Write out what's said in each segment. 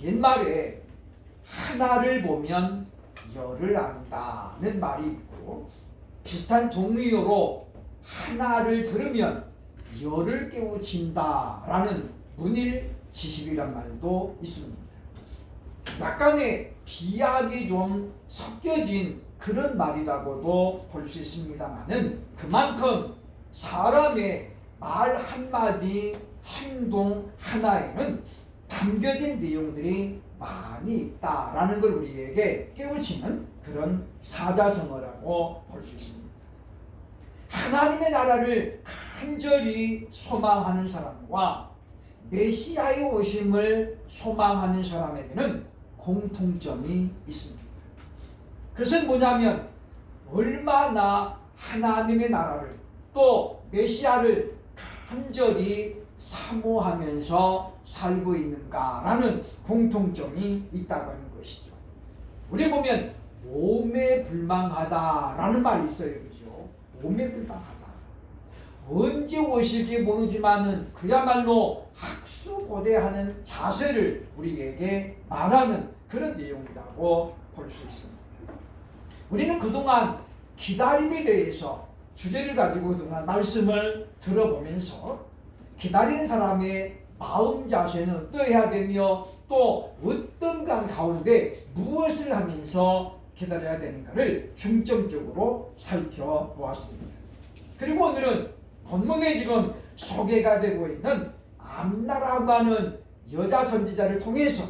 옛말에 하나를 보면 열을 안다는 말이 있고, 비슷한 동의어로 하나를 들으면 열을 깨우친다라는 문일지식이란 말도 있습니다. 약간의 비약이 좀 섞여진 그런 말이라고도 볼 수 있습니다만은, 그만큼 사람의 말 한마디, 행동 하나에는 담겨진 내용들이 많이 있다라는 걸 우리에게 깨우치는 그런 사자성어라고 볼 수 있습니다. 하나님의 나라를 간절히 소망하는 사람과 메시아의 오심을 소망하는 사람에게는 공통점이 있습니다. 그것은 뭐냐면 얼마나 하나님의 나라를 또 메시아를 간절히 사모하면서 살고 있는가라는 공통점이 있다고 하는 것이죠. 우리 보면 몸에 불망하다라는 말이 있어요. 그죠? 몸에 불망하다. 언제 오실지 모르지만은 그야말로 학수고대하는 자세를 우리에게 말하는 그런 내용이라고 볼 수 있습니다. 우리는 그동안 기다림에 대해서 주제를 가지고 그동안 말씀을 들어보면서 기다리는 사람의 마음 자세는 어떠해야 되며 또 어떤 간 가운데 무엇을 하면서 기다려야 되는가를 중점적으로 살펴보았습니다. 그리고 오늘은 본문에 지금 소개가 되고 있는 안나라고 하는 여자 선지자를 통해서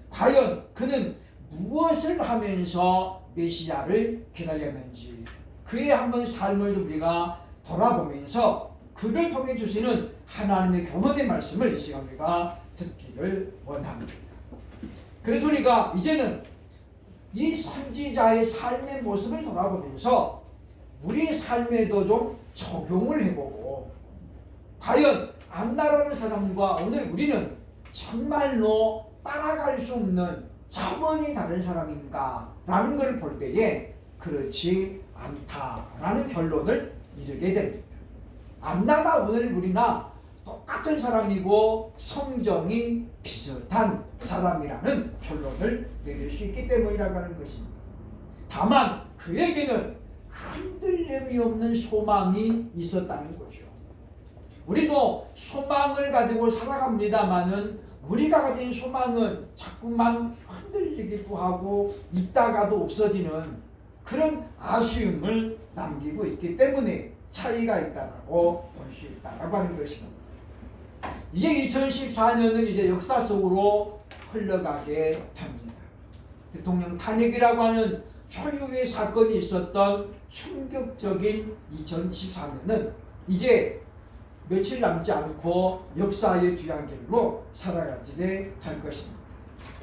과연 그는 무엇을 하면서 메시아를 기다렸는지 그의 한번 삶을 우리가 돌아보면서 그를 통해 주시는 하나님의 교훈의 말씀을 이 시간 우리가 듣기를 원합니다. 그래서 우리가 이제는 이 선지자의 삶의 모습을 돌아보면서 우리의 삶에도 좀 적용을 해보고 과연 안나라는 사람과 오늘 우리는 정말로 따라갈 수 없는 차원이 다른 사람인가 라는 것을 볼 때에 그렇지 않다라는 결론을 이르게 됩니다. 안나나 오늘 우리나 똑같은 사람이고 성정이 비슷한 사람이라는 결론을 내릴 수 있기 때문이라고 하는 것입니다. 다만 그에게는 흔들림이 없는 소망이 있었다는 거죠. 우리도 소망을 가지고 살아갑니다마는 우리가 가진 소망은 자꾸만 흔들리기도 하고 있다가도 없어지는 그런 아쉬움을 남기고 있기 때문에 차이가 있다라고 볼 수 있다라고 하는 것입니다. 이제 2014년은 이제 역사 속으로 흘러가게 됩니다. 대통령 탄핵이라고 하는 초유의 사건이 있었던 충격적인 2014년은 이제 며칠 남지 않고 역사의 뒤안길로 살아가게 될 것입니다.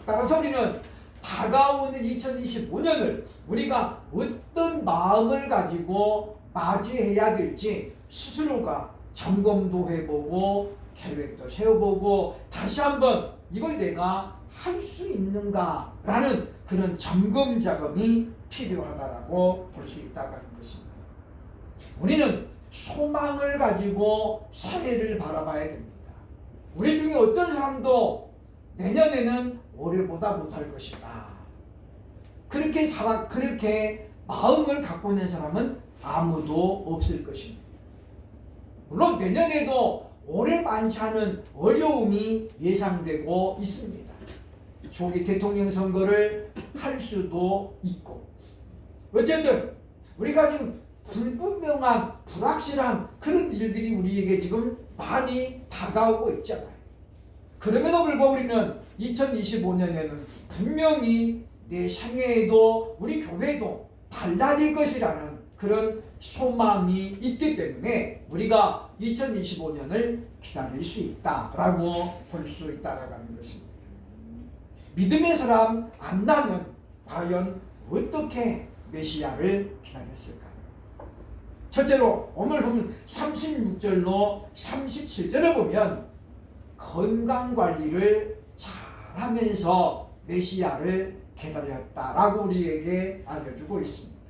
따라서 우리는 다가오는 2025년을 우리가 어떤 마음을 가지고 맞이해야 될지 스스로가 점검도 해보고 계획도 세워보고 다시 한번 이걸 내가 할 수 있는가라는 그런 점검 작업이 필요하다라고 볼 수 있다고 하는 것입니다. 우리는 소망을 가지고 사회를 바라봐야 됩니다. 우리 중에 어떤 사람도 내년에는 올해보다 못할 것이다. 그렇게 마음을 갖고 있는 사람은 아무도 없을 것입니다. 물론 내년에도 올해만치 않은 어려움이 예상되고 있습니다. 조기 대통령 선거를 할 수도 있고 어쨌든 우리가 지금 불분명한 불확실한 그런 일들이 우리에게 지금 많이 다가오고 있잖아요. 그럼에도 불구하고 우리는 2025년에는 분명히 내 생애에도 우리 교회도 달라질 것이라는 그런 소망이 있기 때문에 우리가 2025년을 기다릴 수 있다라고 볼 수 있다라고 하는 것입니다. 믿음의 사람 안나는 과연 어떻게 메시아를 기다렸을까요? 첫째로 오늘 보면 36절로 37절을 보면 건강관리를 잘하면서 메시아를 기다렸다라고 우리에게 알려주고 있습니다.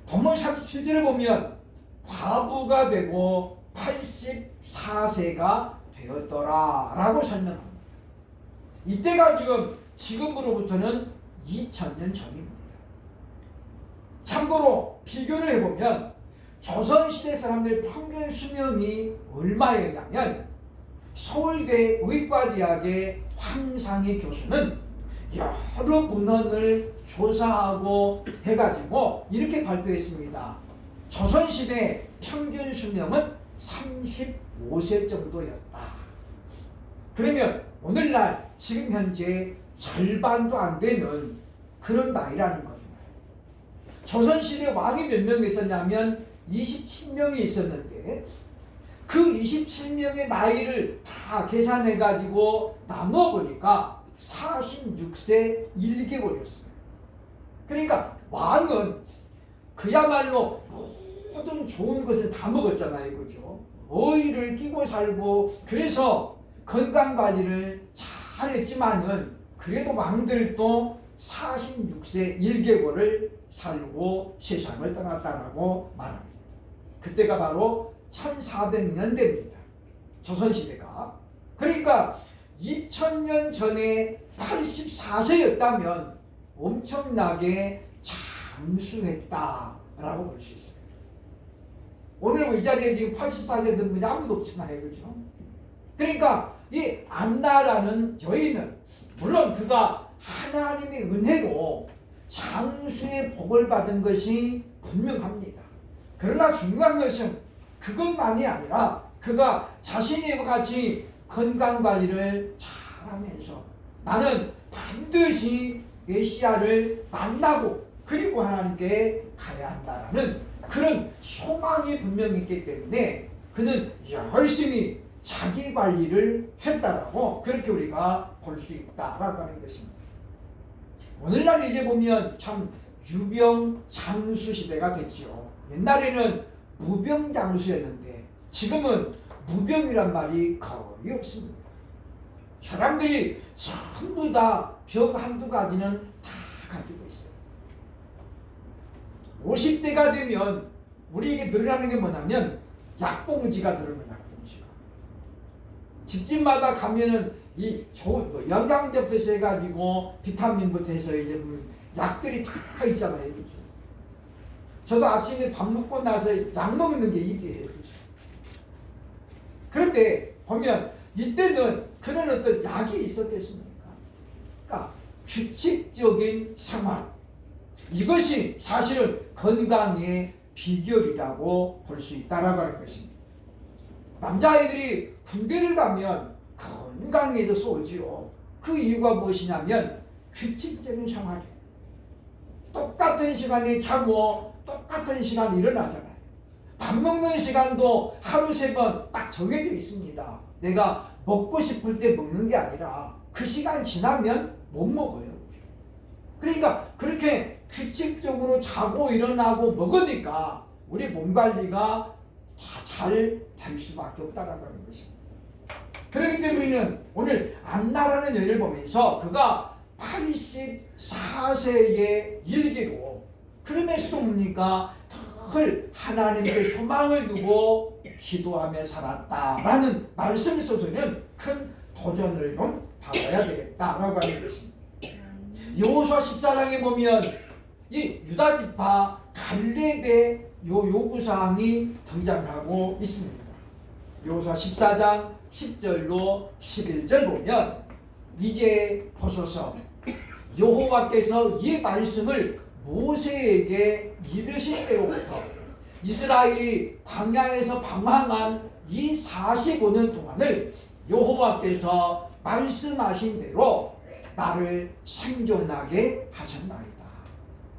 본문 37절을 보면 과부가 되고 84세가 되었더라 라고 설명합니다. 이때가 지금으로부터는 2000년 전입니다. 참고로 비교를 해보면 조선시대 사람들의 평균 수명이 얼마였냐면 서울대 의과대학의 황상희 교수는 여러 문헌을 조사하고 해가지고 이렇게 발표했습니다. 조선시대 평균 수명은 35세 정도였다. 그러면 오늘날 지금 현재 절반도 안 되는 그런 나이라는 겁니다. 조선시대 왕이 몇 명 있었냐면 27명이 있었는데 그 27명의 나이를 다 계산해가지고 나눠보니까 46세 1개월이었어요. 그러니까 왕은 그야말로 모든 좋은 것을 다 먹었잖아요. 그죠? 어이를 끼고 살고 그래서 건강관리를 잘했지만은 그래도 왕들도 46세 1개월을 살고 세상을 떠났다라고 말합니다. 그때가 바로 1400년대입니다. 조선시대가. 그러니까 2000년 전에 84세였다면 엄청나게 장수했다라고 볼 수 있어요. 오늘 이 자리에 지금 84세 된 분이 아무도 없지만 그렇죠? 그러니까 이 안나라는 여인은 물론 그가 하나님의 은혜로 장수의 복을 받은 것이 분명합니다. 그러나 중요한 것은 그것만이 아니라 그가 자신이 같이 건강관리를 잘하면서 나는 반드시 메시아를 만나고 그리고 하나님께 가야 한다라는 그런 소망이 분명히 있기 때문에 그는 열심히 자기 관리를 했다라고 그렇게 우리가 볼 수 있다라고 하는 것입니다. 오늘날 이제 보면 참 유병장수 시대가 됐죠. 옛날에는 무병장수였는데 지금은 무병이란 말이 거의 없습니다. 사람들이 전부 다 병 한두 가지는 다 가지고 있어요. 50대가 되면 우리에게 늘어나는 게 뭐냐면 약봉지가 늘어나요. 약봉지가. 집집마다 가면은 이 좋은 영양제부터 해가지고 비타민부터 해서 이제 약들이 다 있잖아요. 그렇죠? 저도 아침에 밥 먹고 나서 약 먹는 게 일이에요. 그렇죠? 그런데 보면 이때는 그런 어떤 약이 있었겠습니까? 그러니까 규칙적인 생활. 이것이 사실은 건강의 비결이라고 볼 수 있다라고 하는 것입니다. 남자아이들이 군대를 가면 건강해져서 오지요. 그 이유가 무엇이냐면 규칙적인 생활이에요. 똑같은 시간에 자고 똑같은 시간에 일어나잖아요. 밥 먹는 시간도 하루 3번 딱 정해져 있습니다. 내가 먹고 싶을 때 먹는 게 아니라 그 시간 지나면 못 먹어요. 그러니까 그렇게 규칙적으로 자고 일어나고 먹으니까 우리 몸 관리가 다 잘 될 수밖에 없다라는 것입니다. 그렇기 때문에 오늘 안나라는 여인을 보면서 그가 84세의 일기로 그러면서도 뭡니까? 늘 하나님께 소망을 두고 기도하며 살았다라는 말씀을 써서는 큰 도전을 좀 받아야 되겠다라고 하는 것입니다. 여호수아 14장에 보면 이 유다지파 갈렙의 요구사항이 등장하고 있습니다. 여호수아 14장 10절로 11절 보면 이제 보소서 여호와께서 이 말씀을 모세에게 이르신 때로부터 이스라엘이 광야에서 방황한 이 45년 동안을 여호와께서 말씀하신 대로 나를 생존하게 하셨나이다.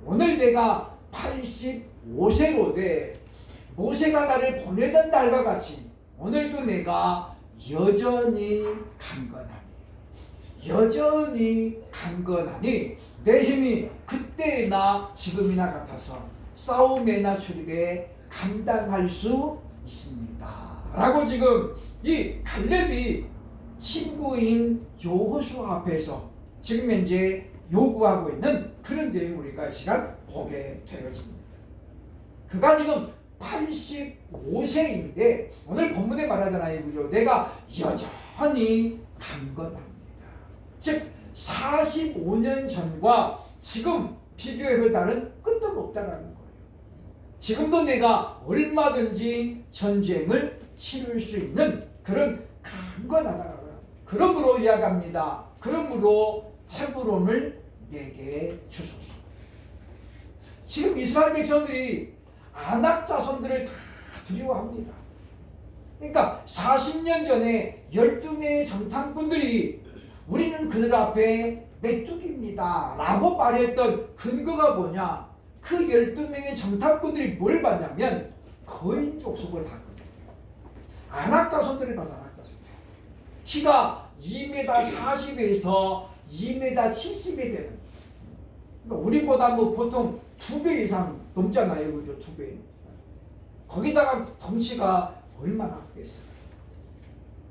오늘 내가 85세로 돼 모세가 나를 보내던 날과 같이 오늘도 내가 여전히 강건하니 내 힘이 그때나 지금이나 같아서 싸움에나 출입에 감당할 수 있습니다. 라고 지금 이 갈렙이 친구인 여호수아 앞에서 지금 현재 요구하고 있는 그런 내용 우리가 이 시간 보게 되어집니다. 그가 지금 85세인데 오늘 본문에 말하잖아요. 그죠? 내가 여전히 강건합니다. 즉 45년 전과 지금 비교해보다는 끄떡 없다라는 거예요. 지금도 내가 얼마든지 전쟁을 치를 수 있는 그런 강건하다. 그러므로 이야기합니다. 그러므로 헤브론을 내게 주소서. 지금 이스라엘 백성들이 아낙 자손들을 다 두려워합니다. 그러니까 40년 전에 12명의 정탐꾼들이 우리는 그들 앞에 메뚜기입니다 라고 말했던 근거가 뭐냐? 그 12명의 정탐꾼들이 뭘 봤냐면 거인 족속을 봤거든요. 아낙 자손들을 봐서 아낙 자손들. 키가 2m 40에서 2m 70이 되는, 그러니까 우리보다 뭐 보통 2배 이상 넘잖아요. 그죠? 2배. 거기다가 덩치가 얼마나 크겠어요.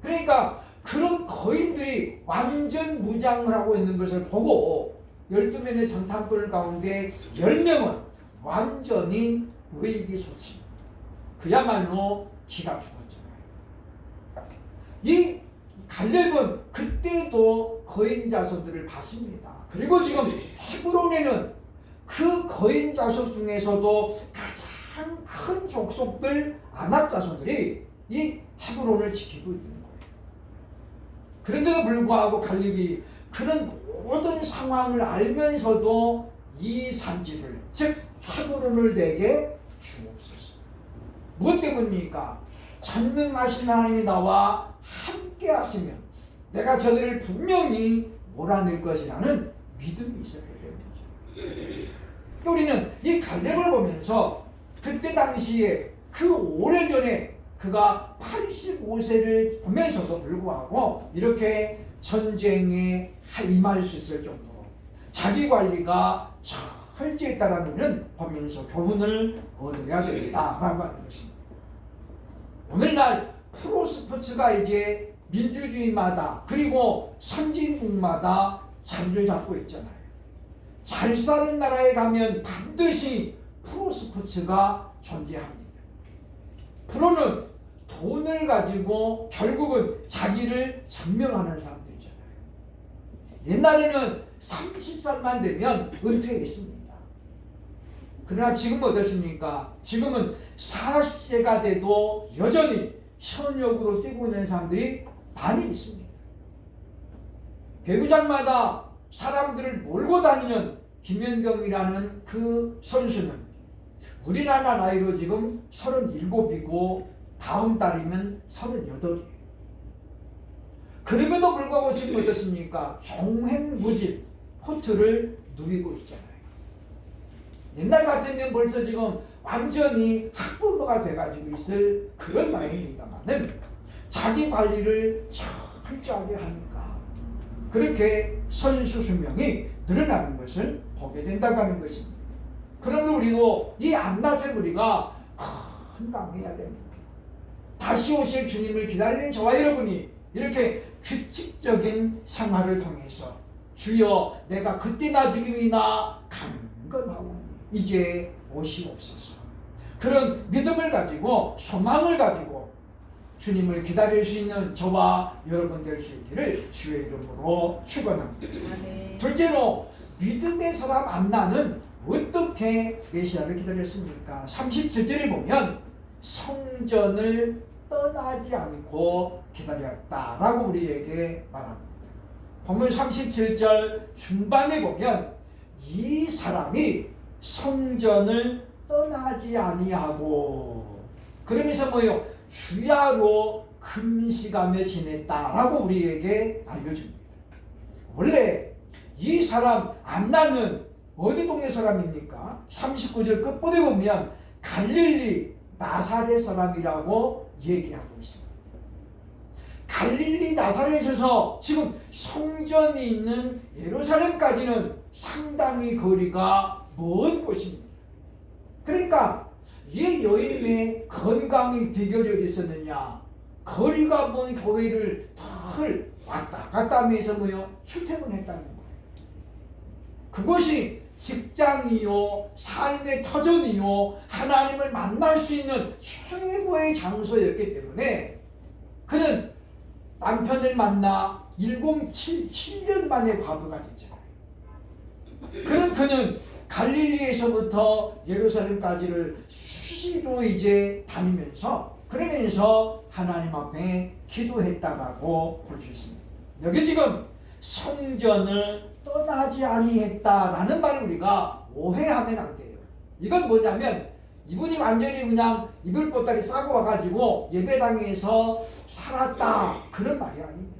그러니까 그런 거인들이 완전 무장을 하고 있는 것을 보고 12명의 정탐꾼 가운데 10명은 완전히 의기소침. 그야말로 기가 죽었잖아요. 이 갈렙은 그때도 거인 자손들을 봤습니다. 그리고 지금 헤브론에는 그 거인 자손 중에서도 가장 큰 족속들 아낙 자손들이 이 헤브론을 지키고 있는 거예요. 그런데도 불구하고 갈렙이 그런 모든 상황을 알면서도 이 산지를, 즉 헤브론을 내게 주옵소서. 무엇 때문입니까? 전능하신 하나님이 나와 함께 하시면 내가 저들을 분명히 몰아낼 것이라는 믿음이 있었기 때문이죠. 또 우리는 이 갈렙을 보면서 그때 당시에 그 오래전에 그가 85세를 보면서도 불구하고 이렇게 전쟁에 임할 수 있을 정도로 자기 관리가 철저했다라는 것을 보면서 교훈을 얻어야 된다라고 하는 것입니다. 오늘날 프로스포츠가 이제 민주주의마다 그리고 선진국마다 자리를 잡고 있잖아요. 잘 사는 나라에 가면 반드시 프로스포츠가 존재합니다. 프로는 돈을 가지고 결국은 자기를 증명하는 사람들이잖아요. 옛날에는 30살만 되면 은퇴했습니다. 그러나 지금은 어떻습니까? 지금은 40세가 돼도 여전히 현역으로 뛰고 있는 사람들이 많이 있습니다. 배구장마다 사람들을 몰고 다니는 김연경이라는 그 선수는 우리나라 나이로 지금 37이고 다음 달이면 38이에요. 그럼에도 불구하고 지금 어떻습니까? 종횡무진 코트를 누비고 있잖아요. 옛날 같으면 벌써 지금 완전히 학부모가 돼가지고 있을 그런 나이입니다만은 자기 관리를 철저하게 하니까 그렇게 선수 수명이 늘어나는 것을 보게 된다고 하는 것입니다. 그러면 우리도 이 안낮의 우리가 건강해야 됩니다. 다시 오실 주님을 기다리는 저와 여러분이 이렇게 규칙적인 생활을 통해서 주여 내가 그때나 지금이나 강건하오니 이제 오시옵소서. 그런 믿음을 가지고 소망을 가지고 주님을 기다릴 수 있는 저와 여러분 될 수 있기를 주의 이름으로 축원합니다. 둘째로 믿음의 사람 안나는 어떻게 메시아를 기다렸습니까? 37절에 보면 성전을 떠나지 않고 기다렸다라고 우리에게 말합니다. 본문 37절 중반에 보면 이 사람이 성전을 떠나지 아니하고 그러면서 뭐요? 주야로 금식하며 지냈다라고 우리에게 알려줍니다. 원래 이 사람 안나는 어디 동네 사람입니까? 39절 끝부분에 보면 갈릴리 나사렛 사람이라고 얘기하고 있습니다. 갈릴리 나사렛에서 지금 성전이 있는 예루살렘까지는 상당히 거리가 먼 곳입니다. 그러니까 이 여인의 건강의 비결이 어디 있었느냐? 거리가 먼 교회를 덜 왔다 갔다 하면서 뭐요? 출퇴근했다는 거예요. 그것이 직장이요, 삶의 터전이요, 하나님을 만날 수 있는 최고의 장소였기 때문에 그는 남편을 만나 1077년 만에 과부가 됐잖아요. 그런 그는 갈릴리에서부터 예루살렘까지를 수시로 이제 다니면서 그러면서 하나님 앞에 기도했다라고 볼 수 있습니다. 여기 지금 성전을 떠나지 아니했다라는 말을 우리가 오해하면 안 돼요. 이건 뭐냐면 이분이 완전히 그냥 이불 보따리 싸고 와가지고 예배당에서 살았다 그런 말이 아닙니다.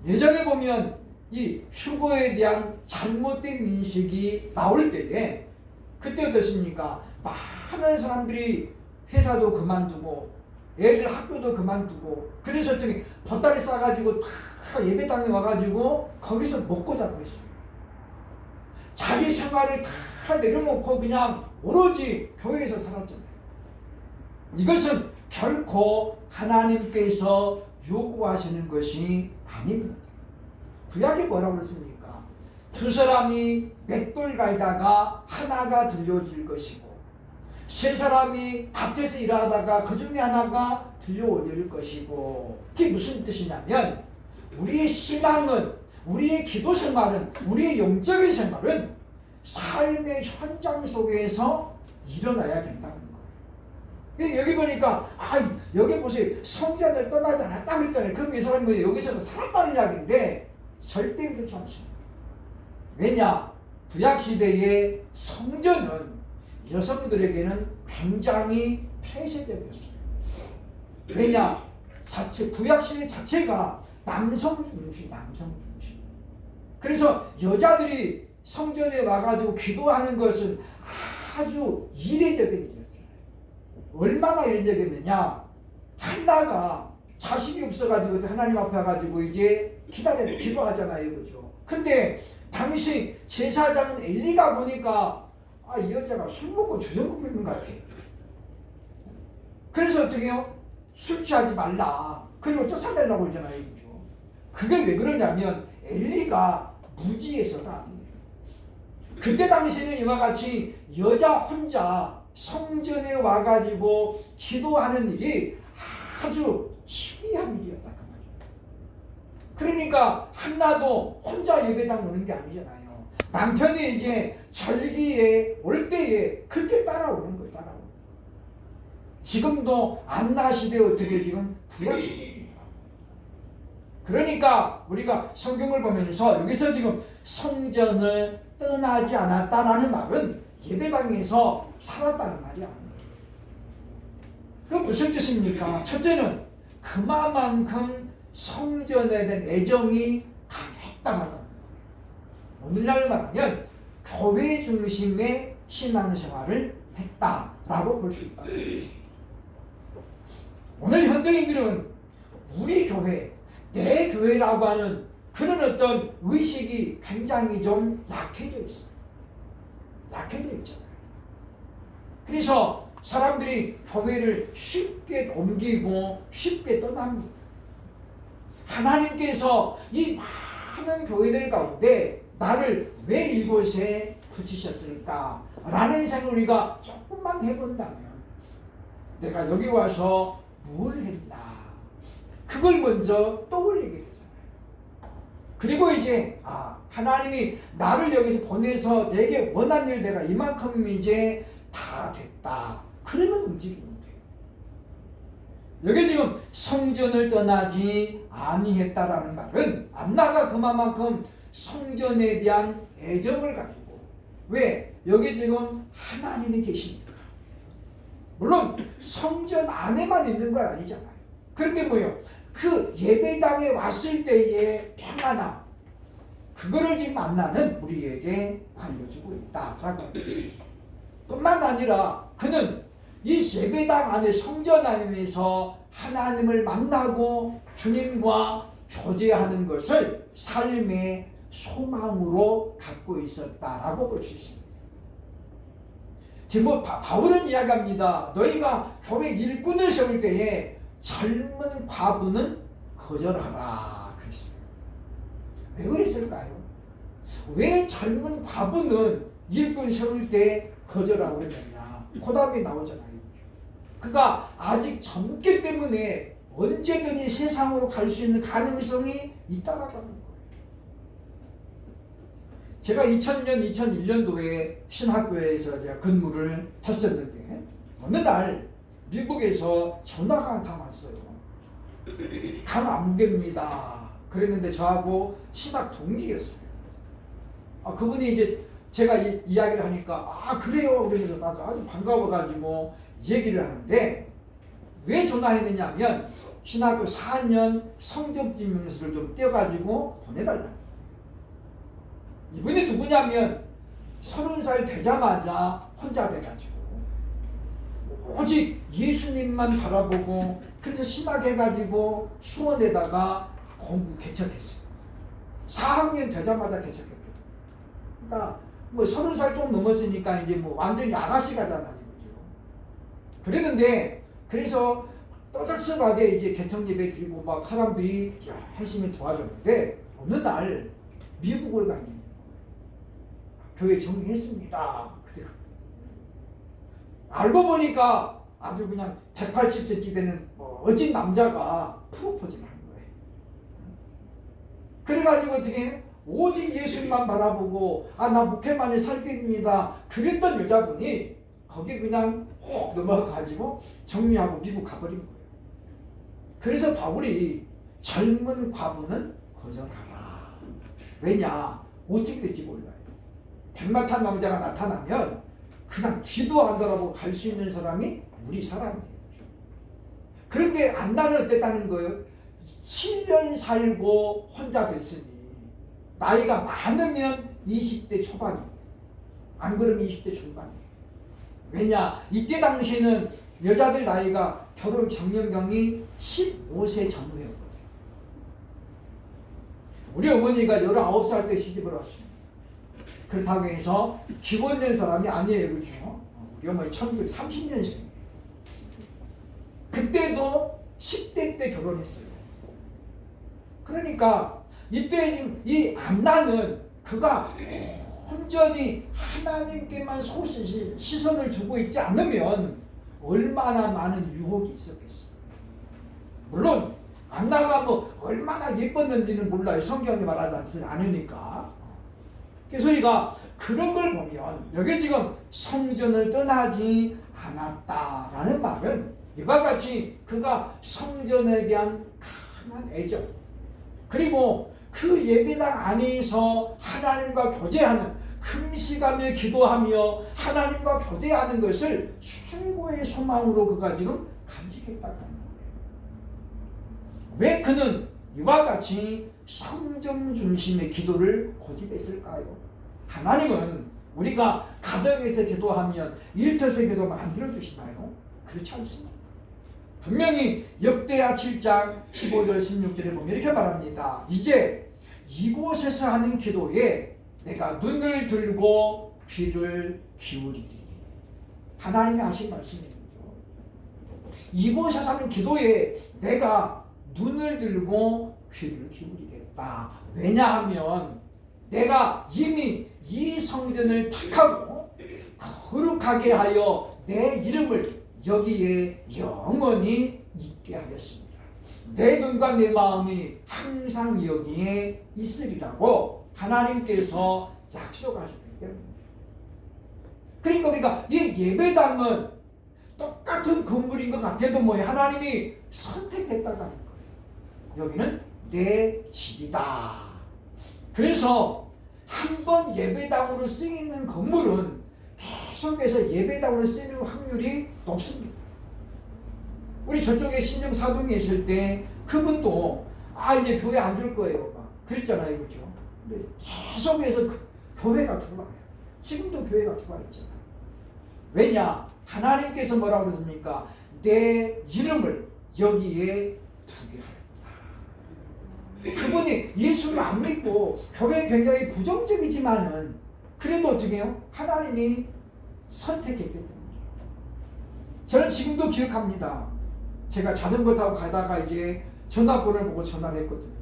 예전에 보면 이 휴거에 대한 잘못된 인식이 나올 때에 그때 어떻습니까? 많은 사람들이 회사도 그만두고 애들 학교도 그만두고 그래서 어떻게 보따리 싸가지고 다 예배당에 와가지고 거기서 먹고 자고 있어요. 자기 생활을 다 내려놓고 그냥 오로지 교회에서 살았잖아요. 이것은 결코 하나님께서 요구하시는 것이 아닙니다. 구약에 뭐라고 그랬습니까? 두 사람이 맷돌 갈다가 하나가 들려질 것이고 세 사람이 밭에서 일하다가 그 중에 하나가 들려올 것이고 그게 무슨 뜻이냐면 우리의 신앙은 우리의 기도 생활은 우리의 영적인 생활은 삶의 현장 속에서 일어나야 된다는 거예요. 여기 보니까 여기 보세요. 성전을 떠나지 않았다 그랬잖아요. 그럼 이 사람은 여기서 살았다는 이야기인데 절대 그렇지 않습니다. 왜냐? 구약시대의 성전은 여성들에게는 굉장히 폐쇄적이었습니다. 왜냐? 구약시대 자체가 남성 중심. 그래서 여자들이 성전에 와가지고 기도하는 것은 아주 이례적인 일이었어요. 얼마나 이례적이었느냐? 한나가 자식이 없어가지고 하나님 앞에 와가지고 이제 기도하잖아요, 그죠? 근데 당시 제사장은 엘리가 보니까 이 여자가 술 먹고 주정국 부리는 것 같아. 그래서 어떻게 해요? 술 취하지 말라. 그리고 쫓아내려고 그러잖아요, 그죠? 그게 왜 그러냐면 엘리가 무지해서가 아니에요. 그때 당시에는 이와 같이 여자 혼자 성전에 와가지고 기도하는 일이 아주 희귀한 일이었다 그 말이에요. 그러니까 한나도 혼자 예배당 오는 게 아니잖아요. 남편이 이제 절기에 올 때에 그렇게 따라오는 거예요. 따라오는 거예요. 지금도 안나 시대 어떻게 지금 구약 시대입니다. 그러니까 우리가 성경을 보면서 여기서 지금 성전을 떠나지 않았다라는 말은 예배당에서 살았다는 말이 아니에요. 그건 무슨 뜻입니까? 첫째는 그만큼 성전에 대한 애정이 강했다는 겁니다. 오늘날 말하면 교회 중심의 신앙생활을 했다라고 볼 수 있다. 오늘 현대인들은 우리 교회, 내 교회라고 하는 그런 어떤 의식이 굉장히 좀 약해져 있어요. 약해져 있잖아요. 그래서 사람들이 교회를 쉽게 옮기고 쉽게 떠납니다. 하나님께서 이 많은 교회들 가운데 나를 왜 이곳에 붙이셨을까? 라는 생각을 우리가 조금만 해본다면 내가 여기 와서 뭘 했나? 그걸 먼저 떠올리게 되잖아요. 그리고 이제 하나님이 나를 여기서 보내서 내게 원한 일 내가 이만큼 이제 다 됐다. 그러면 움직이면 돼요. 여기 지금 성전을 떠나지 아니했다라는 말은 안나가 그만큼 성전에 대한 애정을 가지고 왜? 여기 지금 하나님이 계시니까. 물론 성전 안에만 있는 건 아니잖아요. 그런데 뭐예요? 그 예배당에 왔을 때의 평안함 그거를 지금 안나는 우리에게 알려주고 있다라고 합니다. 뿐만 아니라 그는 이 예배당 안에 성전 안에서 하나님을 만나고 주님과 교제하는 것을 삶의 소망으로 갖고 있었다라고 볼 수 있습니다. 바울은 이야기합니다. 너희가 교회 일꾼을 세울 때에 젊은 과부는 거절하라 그랬어요. 왜 그랬을까요? 왜 젊은 과부는 일꾼 세울 때 거절하고 그랬느냐? 그 다음에 나오잖아요. 그가 아직 젊기 때문에 언제든지 세상으로 갈 수 있는 가능성이 있다라고 하는 거예요. 제가 2000년, 2001년도에 신학교에서 제가 근무를 했었는데 어느 날 미국에서 전화가 한 통 왔어요. 강암계입니다. 그랬는데 저하고 신학 동기였어요. 그분이 이제 제가 이야기를 하니까 그래요. 그래서 나도 아주 반가워가지고 얘기를 하는데 왜 전화했느냐면 신학교 4년 성적증명서를 좀 떼어가지고 보내달라. 이분이 누구냐면 30살 되자마자 혼자 돼가지고 오직 예수님만 바라보고 그래서 신학해가지고 수원에다가 공부 개척했어요. 4학년 되자마자 개척했거든요. 그러니까 뭐 30살 좀 넘었으니까 이제 뭐 완전히 아가씨가잖아요. 그죠? 그랬는데 그래서 떠들썩하게 이제 개척 예배 드리고 막 사람들이 열심히 도와줬는데 어느 날 미국을 간 거예요. 교회 정리했습니다. 그래. 알고 보니까 아주 그냥 180cm 되는 멋진 남자가 프로포즈를 한 거예요. 그래가지고 어떻게 오직 예수님만 바라보고 나 목회만이 살 겁니다. 그랬던 여자분이 거기에 그냥 혹 넘어가가지고 정리하고 미국 가버린 거예요. 그래서 바울이 젊은 과부는 거절하라. 왜냐? 어떻게 될지 몰라요. 백마탄 왕자가 나타나면 그냥 뒤도 안 돌아보고 갈 수 있는 사람이 우리 사람이에요. 그런데 안나는 어땠다는 거예요? 7년 살고 혼자 됐으니 나이가 많으면 20대 초반이에요. 안 그러면 20대 중반이에요. 왜냐? 이때 당시에는 여자들 나이가 결혼 정년경이 15세 전후였거든요. 우리 어머니가 19살 때 시집을 왔습니다. 그렇다고 해서 기본된 사람이 아니에요. 그렇죠? 우리 어머니 1930년생이에요. 그때도 10대 때 결혼했어요. 그러니까 이때 지금 이 안나는 그가 온전히 하나님께만 시선을 주고 있지 않으면 얼마나 많은 유혹이 있었겠어요. 물론 안나가 뭐 얼마나 예뻤는지는 몰라요. 성경이 말하지 않으니까. 그래서 우리가 그런 걸 보면 여기 지금 성전을 떠나지 않았다라는 말은 이와 같이 그가 성전에 대한 강한 애정 그리고 그 예배당 안에서 하나님과 교제하는 금식하며 기도하며 하나님과 교제하는 것을 최고의 소망으로 그가 지금 간직했다고 하는 거예요. 왜 그는 이와 같이 성전 중심의 기도를 고집했을까요? 하나님은 우리가 가정에서 기도하면 일터에서 기도 만들어주시나요? 그렇지 않습니다. 분명히 역대하 7장 15절 16절에 보면 이렇게 말합니다. 이제 이곳에서 하는 기도에 내가 눈을 들고 귀를 기울이리니. 하나님이 하신 말씀이죠. 이곳에서 하는 기도에 내가 눈을 들고 귀를 기울이겠다. 왜냐하면 내가 이미 이 성전을 택하고 거룩하게 하여 내 이름을 여기에 영원히 있게 하였습니다. 내 눈과 내 마음이 항상 여기에 있으리라고 하나님께서 약속하셨기 때문입니다. 그러니까 우리가 이 예배당은 똑같은 건물인 것 같아도 하나님이 선택했다고 하는 거예요. 여기는 내 집이다. 그래서 한번 예배당으로 쓰이는 건물은 계속해서 예배당으로 쓰이는 확률이 높습니다. 우리 저쪽에 신정 사동에 있을 때 그분도 이제 교회 안 줄 거예요. 막 그랬잖아요. 그렇죠? 근데 계속해서 교회가 들어와요. 지금도 교회가 들어와 있잖아요. 왜냐? 하나님께서 뭐라고 그러십니까? 내 이름을 여기에 두게 하였다. 그분이 예수를 안 믿고 교회에 굉장히 부정적이지만은 그래도 어떻게 해요? 하나님이 선택했기 때문에. 저는 지금도 기억합니다. 제가 자전거 타고 가다가 이제 전화번호를 보고 전화를 했거든요.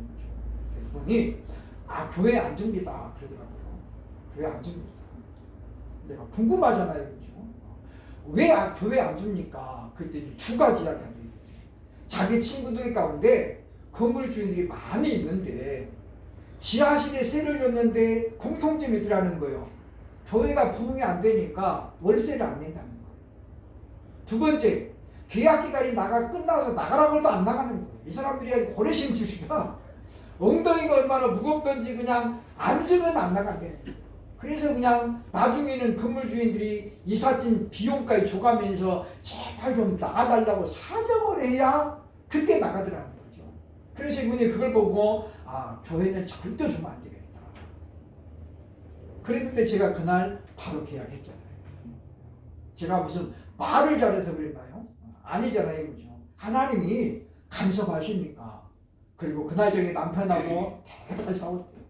그분이 교회 안 줍니다. 그러더라고요. 교회 안 줍니다. 내가 궁금하잖아요. 그렇죠? 왜 교회 안 줍니까? 그때 두 가지 이야기 하는데 자기 친구들 가운데 건물 주인들이 많이 있는데 지하실에 세를 줬는데 공통점이 있더라는 거예요. 교회가 부흥이 안 되니까 월세를 안 낸다는 거예요. 두 번째, 계약 기간이 끝나서 나가라고 해도 안 나가는 거예요. 이 사람들이 고래심주의가 엉덩이가 얼마나 무겁던지 그냥 앉으면 안 나간대요. 그래서 그냥 나중에는 건물 주인들이 이삿짐 비용까지 줘가면서 제발 좀 나가달라고 사정을 해야 그때 나가더라는 거죠. 그래서 이분이 그걸 보고 교회는 절대 주면 안 되겠다. 그랬는데 제가 그날 바로 계약했잖아요. 제가 무슨 말을 잘해서 그랬나요? 아니잖아요. 그죠? 하나님이 간섭하시니까. 그리고 그날 저녁에 남편하고 대박 싸웠대요.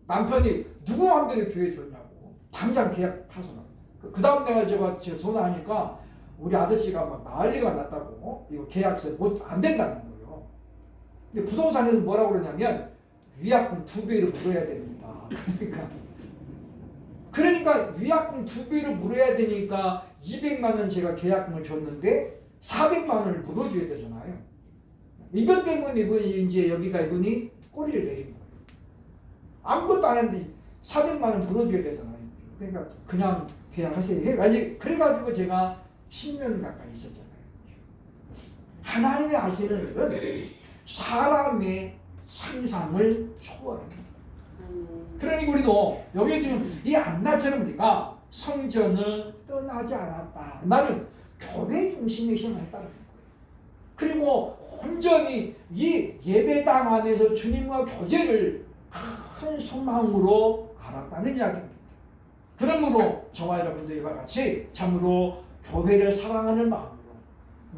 남편이 누구 마음대로 교회 줬냐고. 당장 계약 파손하고. 그 다음 내가 제가 전화하니까 우리 아저씨가 막 난리가 났다고. 이거 계약서 안 된다는 거예요. 근데 부동산에서 뭐라고 그러냐면 위약금 2배로 물어야 됩니다. 그러니까 위약금 2배로 물어야 되니까 200만 원 제가 계약금을 줬는데 400만 원을 물어줘야 되잖아요. 이것 때문에 이분이 이제 이분이 꼬리를 내린 거예요. 아무것도 안 했는데 400만 원 물어줘야 되잖아요. 그러니까 그냥 계약하세요. 그래가지고 제가 10년 가까이 있었잖아요. 하나님이 하시는 일은 사람의 상상을 초월합니다. 그러니 우리도 여기 지금 이 안나처럼 우리가 성전을 떠나지 않았다. 나는 교회 중심의 신앙을 했다는 거예요. 그리고 온전히 이 예배당 안에서 주님과 교제를 큰 소망으로 알았다는 이야기입니다. 그러므로 저와 여러분들과 같이 참으로 교회를 사랑하는 마음으로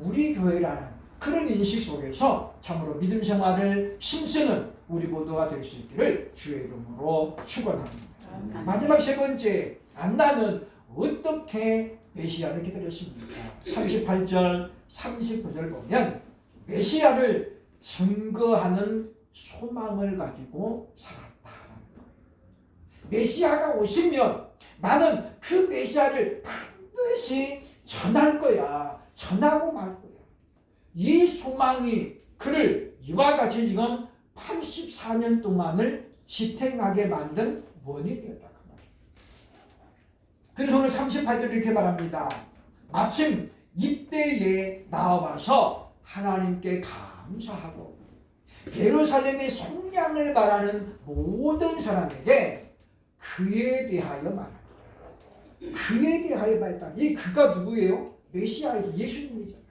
우리 교회라는 그런 인식 속에서 참으로 믿음 생활을 힘쓰는 우리 모두가 될 수 있기를 주의 이름으로 축원합니다. 마지막 세 번째, 안나는 어떻게 메시아를 기다렸습니까? 38절, 39절 보면 메시아를 증거하는 소망을 가지고 살았다라는 거예요. 메시아가 오시면 나는 그 메시아를 반드시 전할 거야. 전하고 말 거야. 이 소망이 그를 이와 같이 지금 84년 동안을 지탱하게 만든 원인이 되었다. 그래서 오늘 38절 이렇게 말합니다. 마침 이때에 나와서 하나님께 감사하고 예루살렘의 속량을 바라는 모든 사람에게 그에 대하여 말한다. 그에 대하여 말했다. 이 그가 누구예요? 메시아의 예수님이잖아요.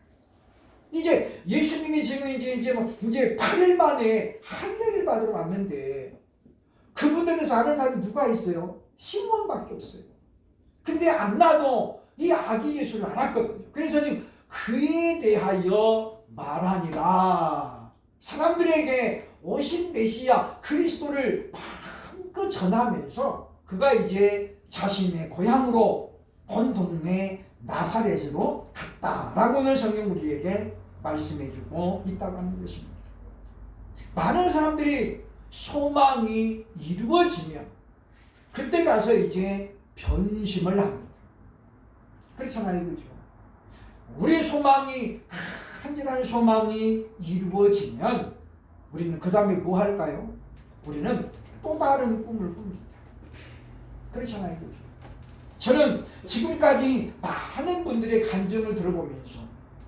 이제 예수님이 지금 이제 8일 만에 할례를 받으러 왔는데 그분에 대해서 아는 사람이 누가 있어요? 시몬밖에 없어요. 근데 안나도 이 아기 예수를 알았거든요. 그래서 지금 그에 대하여 말하니라. 사람들에게 오신 메시아 그리스도를 마음껏 전하면서 그가 이제 자신의 고향으로 본 동네 나사렛으로 갔다라고 오늘 성경 우리에게 말씀해주고 있다고 하는 것입니다. 많은 사람들이 소망이 이루어지면 그때 가서 이제 변심을 합니다. 그렇잖아요, 그죠? 우리의 소망이 간절한 소망이 이루어지면 우리는 그 다음에 뭐 할까요? 우리는 또 다른 꿈을 꿉니다. 그렇잖아요, 그죠? 저는 지금까지 많은 분들의 간증을 들어보면서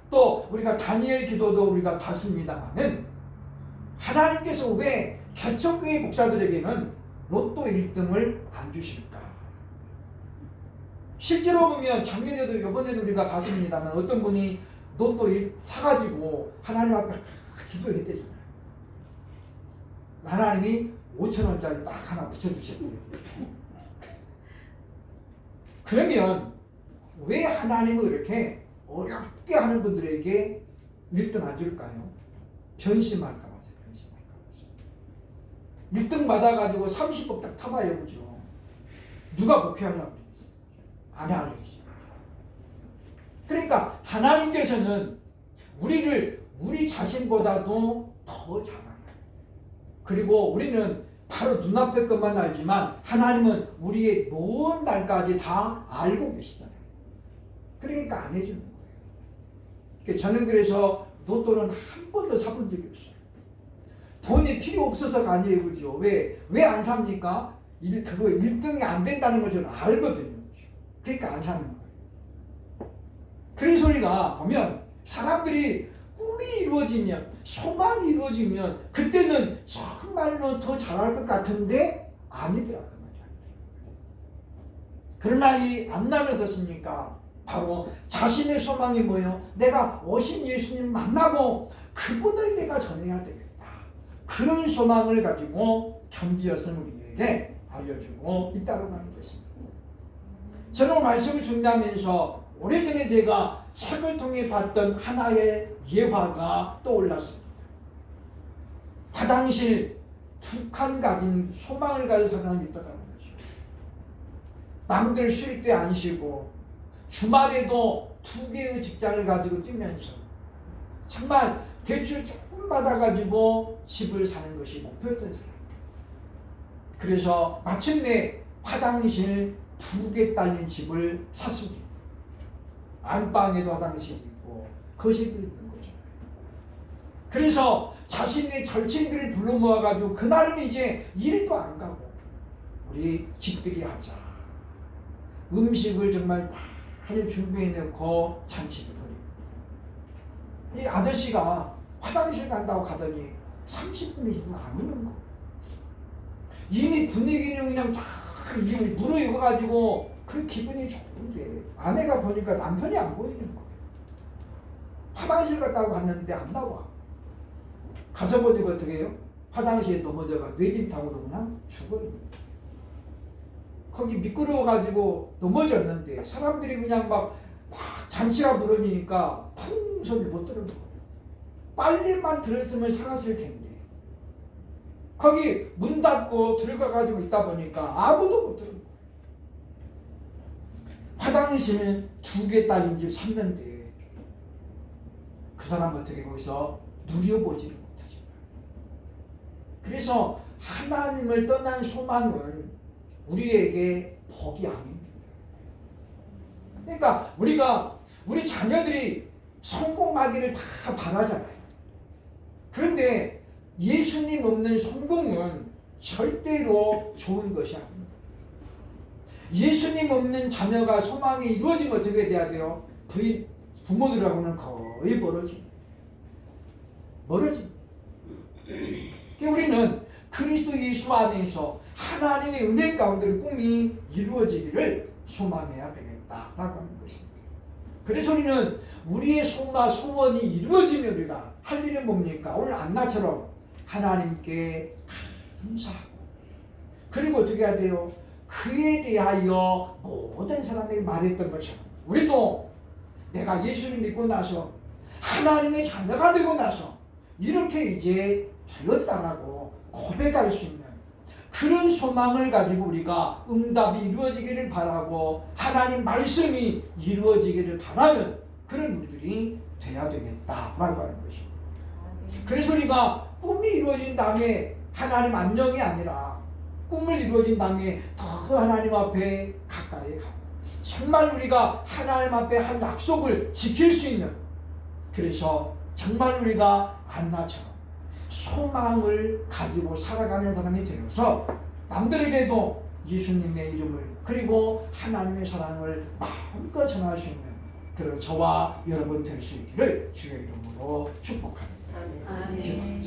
또 우리가 다니엘 기도도 우리가 봤습니다만은 하나님께서 왜 개척교회 목사들에게는 로또 1등을 안 주실까? 실제로 보면 작년에도 이번에도 우리가 봤습니다만 어떤 분이 로또 1 사가지고 하나님 앞에 기도했대잖아요. 하나님이 5,000원짜리 딱 하나 붙여주셨대요. 그러면 왜 하나님은 이렇게 어렵게 하는 분들에게 1등 안 줄까요? 변심할까 봐서. 1등 받아가지고 30억 딱 타봐요, 그죠? 누가 목회하려고 그랬어? 안 하려지. 그러니까 하나님께서는 우리를 우리 자신보다도 더 잘 알아요. 그리고 우리는 바로 눈앞의 것만 알지만 하나님은 우리의 먼 날까지 다 알고 계시잖아요. 그러니까 안 해주는 거예요. 저는 그래서 로또는 한 번도 사본 적이 없어요. 돈이 필요 없어서가 아니에요. 그죠? 왜 안 삽니까? 그거 1등이 안 된다는 걸 저는 알거든요. 그러니까 안 사는 거예요. 그래서 우리가 보면 사람들이 꿈이 이루어지면, 소망이 이루어지면 그때는 정말로 더 잘할 것 같은데 아니더라고요. 그러나 이 안나는 어떻습니까? 바로 자신의 소망이 뭐예요? 내가 오신 예수님 만나고 그분을 내가 전해야 되겠다. 그런 소망을 가지고 견디어서는 우리에게 알려주고 있다고 하는 것입니다. 저는 말씀을 준비하면서 오래전에 제가 책을 통해 봤던 하나의 예화가 떠올랐습니다. 화장실 2칸 가진 소망을 가진 사람이 있다는 거죠. 남들 쉴 때 안 쉬고 주말에도 2개의 직장을 가지고 뛰면서 정말 대출 조금 받아가지고 집을 사는 것이 목표였던 사람. 그래서 마침내 화장실 2개 딸린 집을 샀습니다. 안방에도 화장실이 있고 거실도 있는 거죠. 그래서 자신의 절친들을 불러 모아가지고 그날은 이제 일도 안 가고 우리 집들이 하자. 음식을 정말 많이 준비해놓고 잔치를 벌이고 이 아저씨가 화장실 간다고 가더니 30분이 지금 안 오는 거. 이미 분위기는 그냥 쫙 무르익어가지고 그 기분이 좋은데 아내가 보니까 남편이 안 보이는 거예요. 화장실 갔다고 갔는데 안 나와. 가서 보니까 어떻게 해요? 화장실에 넘어져가 뇌진탕으로 그냥 죽어요. 거기 미끄러워가지고 넘어졌는데 사람들이 그냥 막 잔치가 부르니까 쿵 소리 못 들은 거예요. 빨리만 들었으면 살았을 텐데 거기 문 닫고 들어가가지고 있다 보니까 아무도 못 들은 거예요. 화장실 2개 딸린 집 샀는데 그 사람 어떻게 거기서 누려보지를 못하죠. 그래서 하나님을 떠난 소망은 우리에게 복이 아닙니다. 그러니까 우리 자녀들이 성공하기를 다 바라잖아요. 그런데 예수님 없는 성공은 절대로 좋은 것이 아닙니다. 예수님 없는 자녀가 소망이 이루어지면 어떻게 돼야 돼요? 부모들하고는 거의 멀어집니다. 우리는 그리스도 예수 안에서 하나님의 은혜 가운데 꿈이 이루어지기를 소망해야 되겠다라고 하는 것입니다. 그래서 우리는 우리의 소원이 이루어지면 우리가 할 일은 뭡니까? 오늘 안나처럼 하나님께 감사하고 그리고 어떻게 해야 돼요? 그에 대하여 모든 사람에게 말했던 것처럼 우리도 내가 예수를 믿고 나서 하나님의 자녀가 되고 나서 이렇게 이제 되었다라고 고백할 수 있는 그런 소망을 가지고 우리가 응답이 이루어지기를 바라고 하나님 말씀이 이루어지기를 바라는 그런 우리들이 돼야 되겠다라고 하는 것입니다. 그래서 우리가 꿈이 이루어진 다음에 하나님 안녕이 아니라 꿈을 이루어진 다음에 더 하나님 앞에 가까이 가고 정말 우리가 하나님 앞에 한 약속을 지킬 수 있는 그래서 정말 우리가 안나처럼 소망을 가지고 살아가는 사람이 되어서 남들에게도 예수님의 이름을 그리고 하나님의 사랑을 마음껏 전할 수 있는 그런 저와 여러분 될 수 있기를 주의 이름으로 축복합니다. 아멘.